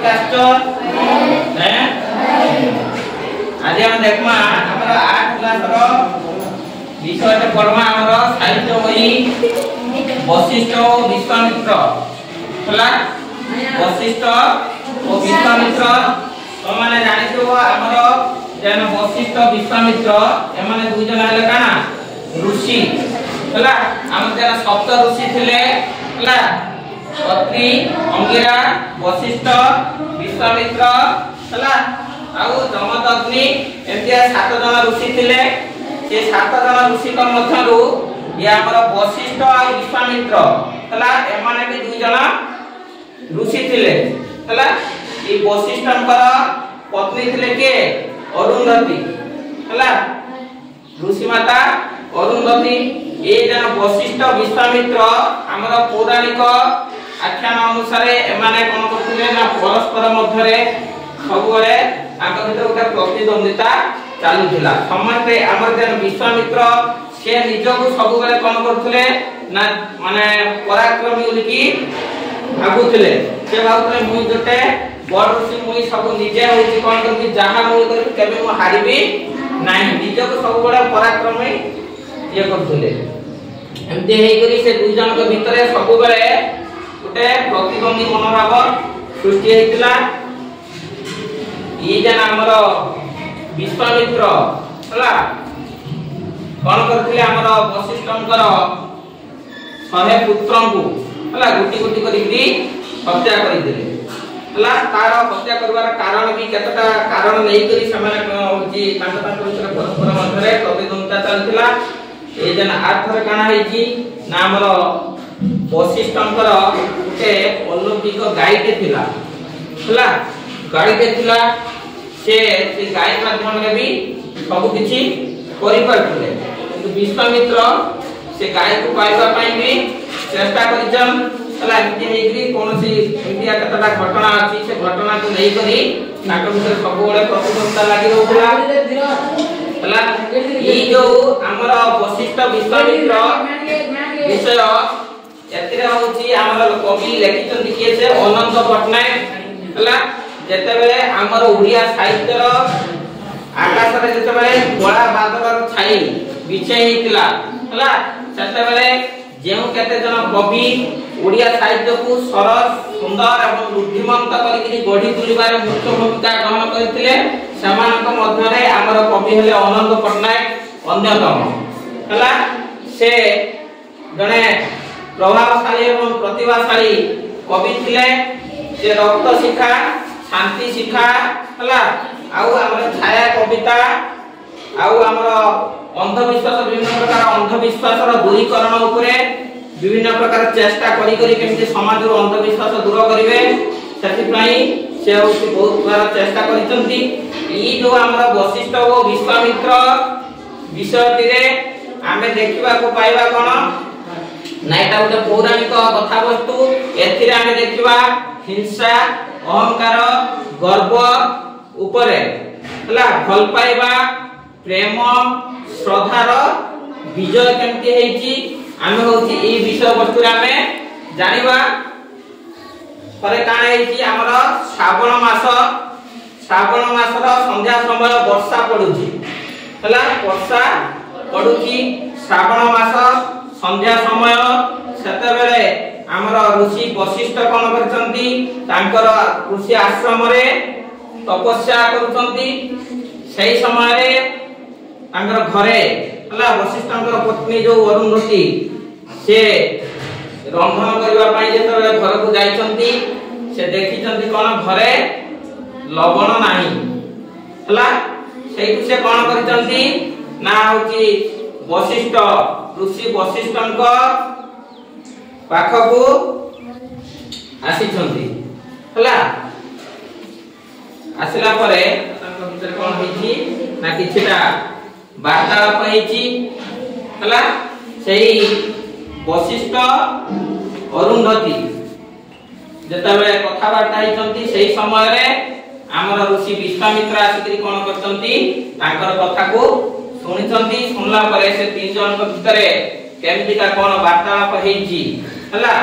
आछो हैं आज हम देखमा हमर 8 क्लास रो विषय पढ़मा हमर साहित्य बही वशिष्ठ और विश्वामित्र हला वशिष्ठ और विश्वामित्र तो माने जानितो हमर जन वशिष्ठ विश्वामित्र एमाने दुई जन हले काना ऋषि हला हम जन सप्त ऋषि थिले हला अत्रि अंगिरा वशिष्ठ विश्वामित्र हला आउ दमदग्नि एतिया 7 जन ऋषि थिले से 7 जन ऋषि क मध्यरु या हमर वशिष्ठ और विश्वामित्र हला एमाने भी दुई जन ऋषि थिले हला ई वशिष्ठंकर पत्नी थिले के अरुंधति हला ऋषि माता अरुंधति ए जन वशिष्ठ विश्वामित्र हमर पौराणिक आख्यान अनुसार एमाने कोन करथिले ना परस्पर मध्यरे सबुरे आक भितर गोटे प्रतिद्वंदिता चालुथिला समयते हमर जन विश्वामित्र से निजको सबुरे कोन करथिले ना माने पराक्रमी उलिकी भागुथिले से भागुथिले मुई जटे बड़ ऋषि मुई सब निजे होई कोन करथि जहा मुई कर केबे मु हारिबी नाही निजको सबुरे पराक्रमी ये करथिले एमते हेई करी से दुई जन के भितरे सबुरे गोटे प्रतिद्वंदी मनोभाव सृष्टि हेतिला ये जन हमर विश्वामित्र हला कोन करथिले हमर वशिष्ठंकर 100 पुत्रंकु हला गुटी गुटी करी हत्या करि दिले हला तार हत्या करबार कारण भी केतटा कारण नै करी समान होची तांका विषय परस्पर मध्यरे प्रतिद्वंदिता चलथिला ए जन आथर काना हेची ना हमर वशिष्ठंकर गुटे अलौकिक गायटे थिला हला गायटे थिला से गाय माध्यम रे भी सब किछि करि परथिले किंतु विश्वामित्र से गाय को पाइबा पई भी चेष्टा करिजन हला एमति हेकरी कोनोसी इंडिया कतटा घटना अछि से घटना को नै करी नाक भितर सब बळे प्रतिद्वंदिता लागि रहउला हला ई जो हमर वशिष्ठ विश्वामित्र विषय एतिरे होची हमर कवि लेखितन दिके से अनंत पटनायक हला जेते बेले हमर ओडिया साहित्य रो आकाश रे जेते बेले गोळा बादलर छाई बिछे हितला हला सेते बेले जेउ केते जन कवि ओडिया साहित्य को सरस सुंदर एवं बुद्धिमंत करी गढी तुलिबारे मुख्य भूमिका ग्रहण करथिले समानक मध्यरे हमर कवि हले अनंत पटनायक अन्यतम हला से जने प्रभावशाली एवं प्रतिभाशाली कवि थिले से रक्त शिखा शांति शिखा हला आउ हमर छाया कविता आउ हमर अंधविश्वास विभिन्न प्रकार अंधविश्वास रो दूरीकरण उपरे विभिन्न प्रकार चेष्टा करी करी केमते समाज रो अंधविश्वास दूर करिवे सेति पई से होती बहुत बार चेष्टा करिसंती ई जो हमर वशिष्ठ ओ विश्वामित्र विषयति रे आमे देखिबा को पाइबा कोन नाइटा उते पौराणिक कथा वस्तु एथिरे आमे देखिबा हिंसा अहंकार गर्व उपरे हला भल पाइबा प्रेम श्रद्धार विजय केमती हेची आमे होची ई विषय वस्तु रे आमे जानिबा परे काना हेची हमर श्रावण मासर संध्या समय वर्षा पडुची हला वर्षा पडुची श्रावण मास संध्या समय सेते बेले हमर ऋषि वशिष्ठ कोन करचंती तांकर ऋषि आश्रम रे तपस्या करूचंती सेही समय रे तांकर घरे हला वशिष्ठंकर पत्नी जो अरुंधति से रंधन करबा पई जेतबे घर को जाइचंती से देखिचंती कोन घरे लवण नाही हला सेही से कोन करचंती ना होची वशिष्ठ ऋषि वशिष्ठंक पाखकु आसीचंती हला आसिला परे तांक भितर कोन होईची ना किछटा वार्तालाप होईची हला सेही वशिष्ठ अरुंधति जेतबे कथा वार्ता होईचंती सेही समय रे हमर ऋषि विश्वामित्र आसीकरी कोन करचंती तांकर कथा को सुनिचंती सुनला परे से तीन जन के भितरे केमतिका कोन वार्तालाप हेची हला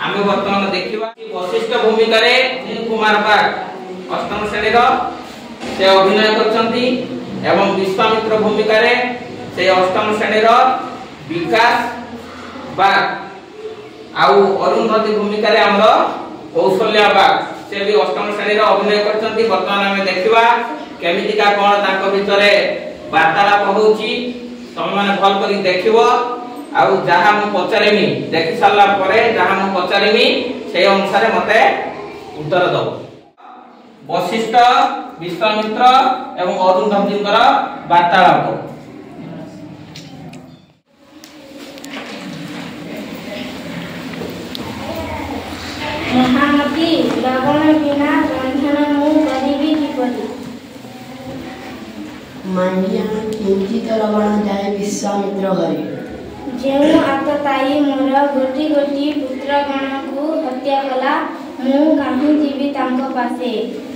आमे वर्तमान देखिबा कि वशिष्ठ भूमिका रे नील कुमार बाग अष्टम श्रेणी रो से अभिनय करछंती एवं विश्वामित्र भूमिका रे से अष्टम श्रेणी रो विकास बाग आउ अरुंधति भूमिका रे हमरो कौशल्या बाग से भी अष्टम श्रेणी रो अभिनय करछंती। वर्तमान हमें देखिबा केमिति का कोन तांको भितरे वार्तालाप होउची तमे माने भल करी देखिबो आउ जहा मु पचारेमी देखि सारला परे जहा मु पचारेमी से अनुसार मते उत्तर दो। वशिष्ठ विश्वामित्र एवं अरुंधतिंकर वार्तालाप महामती लवण बिना रंधन मु करिबी किपरि मांडिया किंचित लवण जाए विश्वामित्र घरे जेउ आतताई मोर गोटी गोटी पुत्रगण को हत्या कला मु काहि जीवी तांको पासे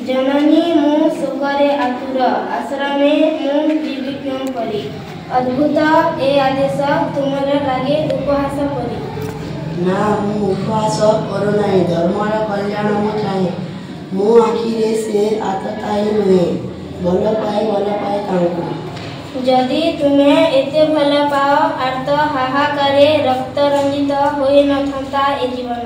जननी मु सुकरे आतुर आश्रमे मु जीवी क्यों परी अद्भुत ए आदेश तुमरे लागे उपहास परी ना मु उपवास करू नहीं धर्मर कल्याण मु चाहे मु आखिरे से आतताई नुहे भल पाए तांको जदि तुमे एते भल पाओ आर्त हाहाकारे रक्त रंजित होई नथंता ए जीवन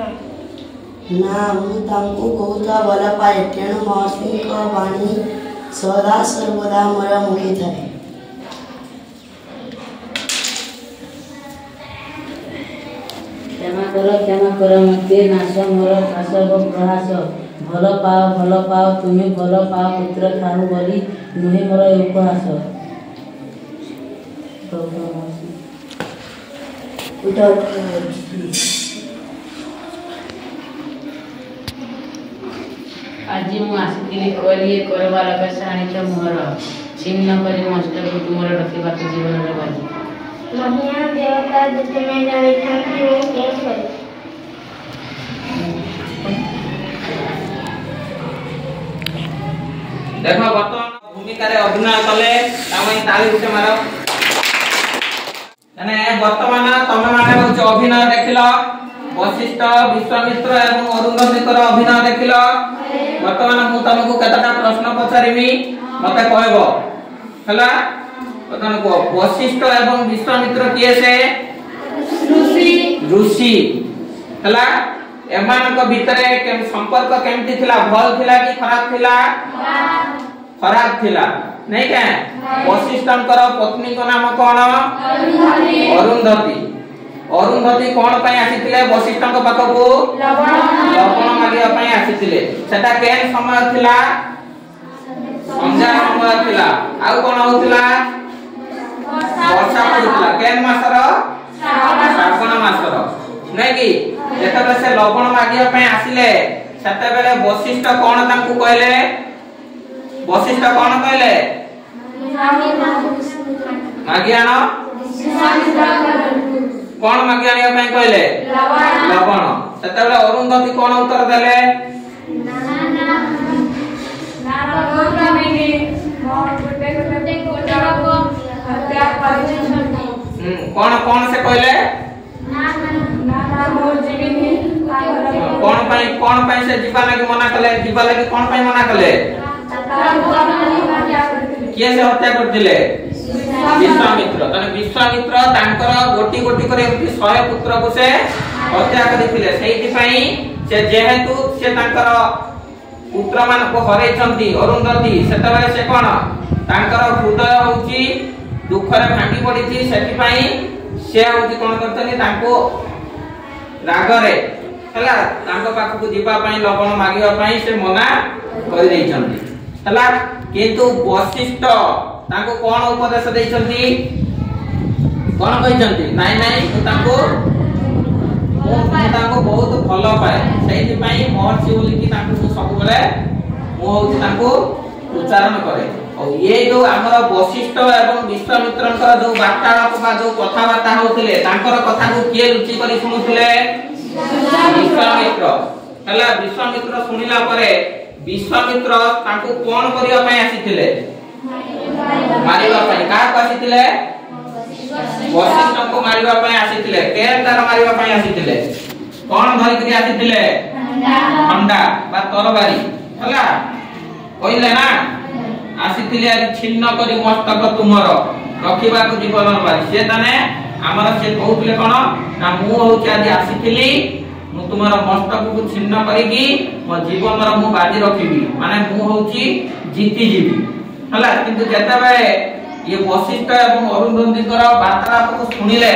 ना मु तांको बहुत भल पाए तेणु महर्षि वाणी सदा सर्वदा मोर मुखे थाए। क्षमा कर मते नाश मोर फासब प्रहास भल पाओ तुमे भल पाओ पुत्र ठारू बोली नुहे मोर उपहास। आज मु आसिली कलिए करबार पेशा आनिछ मोर छिन्न करी मस्तक तुमर रखिबा जीवन रे बाजी महिया देवता जिते में जानी थी वो क्या करे देखो वर्तमान भूमिका रे अभिनय कले तामई ताली उठे मारो माने वर्तमान तमे माने होछ अभिनय देखिलो वशिष्ठ विश्वामित्र एवं अरुंधतिकर अभिनय देखिलो। वर्तमान मु तुमको केतटा प्रश्न पचारिमी मते कहबो हला वर्तमान को वशिष्ठ एवं विश्वामित्र किए से ऋषि हला एमान को भितरे संपर्क केमती थिला भल थिला कि खराब थिला खराब थिला नहीं क्या वशिष्ठंकर पत्नी को नाम कौन अरुंधति अरुंधति कौन पई आसीथिले वशिष्ठंक पाखकू लवण मागिया पई आसीथिले सेटा केन समय थिला संध्या समय थिला आउ कोन होतिला वर्षा पड़ुतिला केन मासर श्रावण मासर नहीं कि जेतबे से लवण मागिया पई आसीले सेते बेले वशिष्ठ कोन तांकू कहले वशिष्ठ कोन कहले मागियान कोन मागियानिया पई कहले लवण सेते बेले अरुंधति कोन उत्तर देले कौन कौन से कहले कौन पाई से जीवा लागि मना कले जीवा लागि कौन पाई मना कले किए से हत्या कर दिले विश्वामित्र तने विश्वामित्र तांकर गोटी गोटी करे 100 पुत्र को से हत्या कर दिले सेहि पई से जेहेतु से तांकर पुत्र मान को हरै छंती अरुंधति सेतबेले से कोन तांकर हृदय होची दुख रे भांगी पड़ीची सेति पई से होची कोन करतनी तांको राग रे हला तांको पाख को जीवा पई लवण मागिवा पई से मना कर देई छंती हला किंतु वशिष्ठ तांको कोन उपदेश देई छंती कोन कहि छंती नाइ नाइ तांको तांको बहुत भल पाए सेति पई महर्षि बोली कि तांको सब बेले मो होची तांको उच्चारण करे और ये जो हमर वशिष्ठ एवं विश्वामित्रंकर जो वार्तालाप बा जो कथावार्ता होतिले तांकर कथा को किए रुचि करी सुनुतिले विश्वामित्र हला विश्वामित्र सुनिला परे विश्वामित्र तांको कोन करिया पई आसीथिले मारिबा पई का आसीथिले वशिष्ठ को मारिबा पई आसीथिले के तार मारिबा पई आसीथिले कोन धरि करी आसीथिले खंडा बा तरबारी हला କହିଲେ ନା ଆସିଥିଲି ଆଜି ଛିନ୍ନ କରି ମସ୍ତକ ତୁମର ରଖିବାକୁ ଜୀବନ ବାରି ସେ ତାନେ ଆମର ସେ କହୁଥିଲେ କଣ ନା ମୁଁ ହଉଛି ଆଜି ଆସିଥିଲି ମୁଁ ତୁମର ମସ୍ତକକୁ ଛିନ୍ନ କରିକି ମୋ ଜୀବନର ମୁଁ ବାଜି ରଖିବି ମାନେ ମୁଁ ହଉଛି ଜିତି ଯିବି ହେଲା କିନ୍ତୁ ଯେତେବେଳେ ये वशिष्ठ एवं अरुंधतीकर वार्तालापକୁ ଶୁଣିଲେ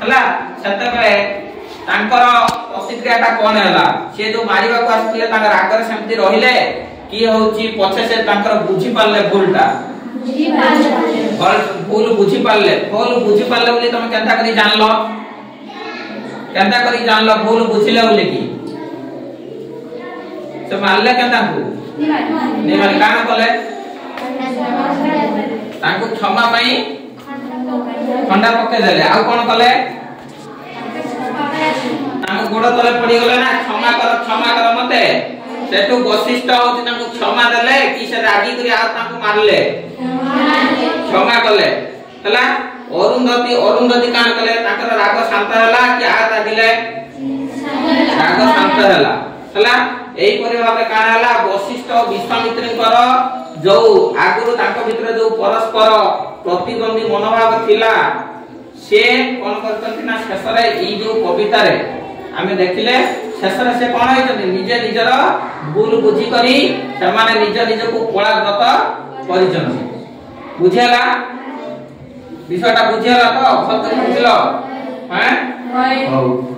ହେଲା ସେତେବେଳେ ତାଙ୍କର ପ୍ରତିକ୍ରିୟାଟା କଣ ହେଲା ସେ ଯୋଉ ମାରିବାକୁ ଆସିଥିଲେ ତାଙ୍କ ରାଗରେ ସେମିତି ରହିଲେ କି ହଉଛି ପଛେ ସେ ତାଙ୍କର ବୁଝି ପାରିଲେ ଭୁଲଟା ଭୁଲ ବୁଝି ପାରିଲେ ବୋଲି ତମେ କେନ୍ତା କରି ଜାଣଲ ଭୁଲ ବୁଝିଲେ ବୋଲି କି ସେ ମାରଲେ କେନ୍ତାକୁ ନିମାରି କାଣ କଲେ तांको क्षमा पाई खंडा पके देले आ कोन कले तांको गोड़ तले पड़ी गले ना क्षमा कर मते सेटु वशिष्ठ होती तांको क्षमा देले कि से रागी करी आ तांको मारले क्षमा कले हला अरुंधती कान कले ताकर राग शांत हला कि आ रागिले राग शांत हला एई परि भाबे कान हला वशिष्ठ विश्वामित्रकर जो आगुरु तांको भितर जो परस्पर प्रतिद्वंदी मनोभाव थिला से कोन करतंती ना शेषरे ई जो कविता रे आमे देखिले शेषरे से कोन होइतंती निजे निजर भूल बुझी करी से माने निज को परागत परिचंती बुझेला विषयटा बुझेला तो सत्य बुझलो हैं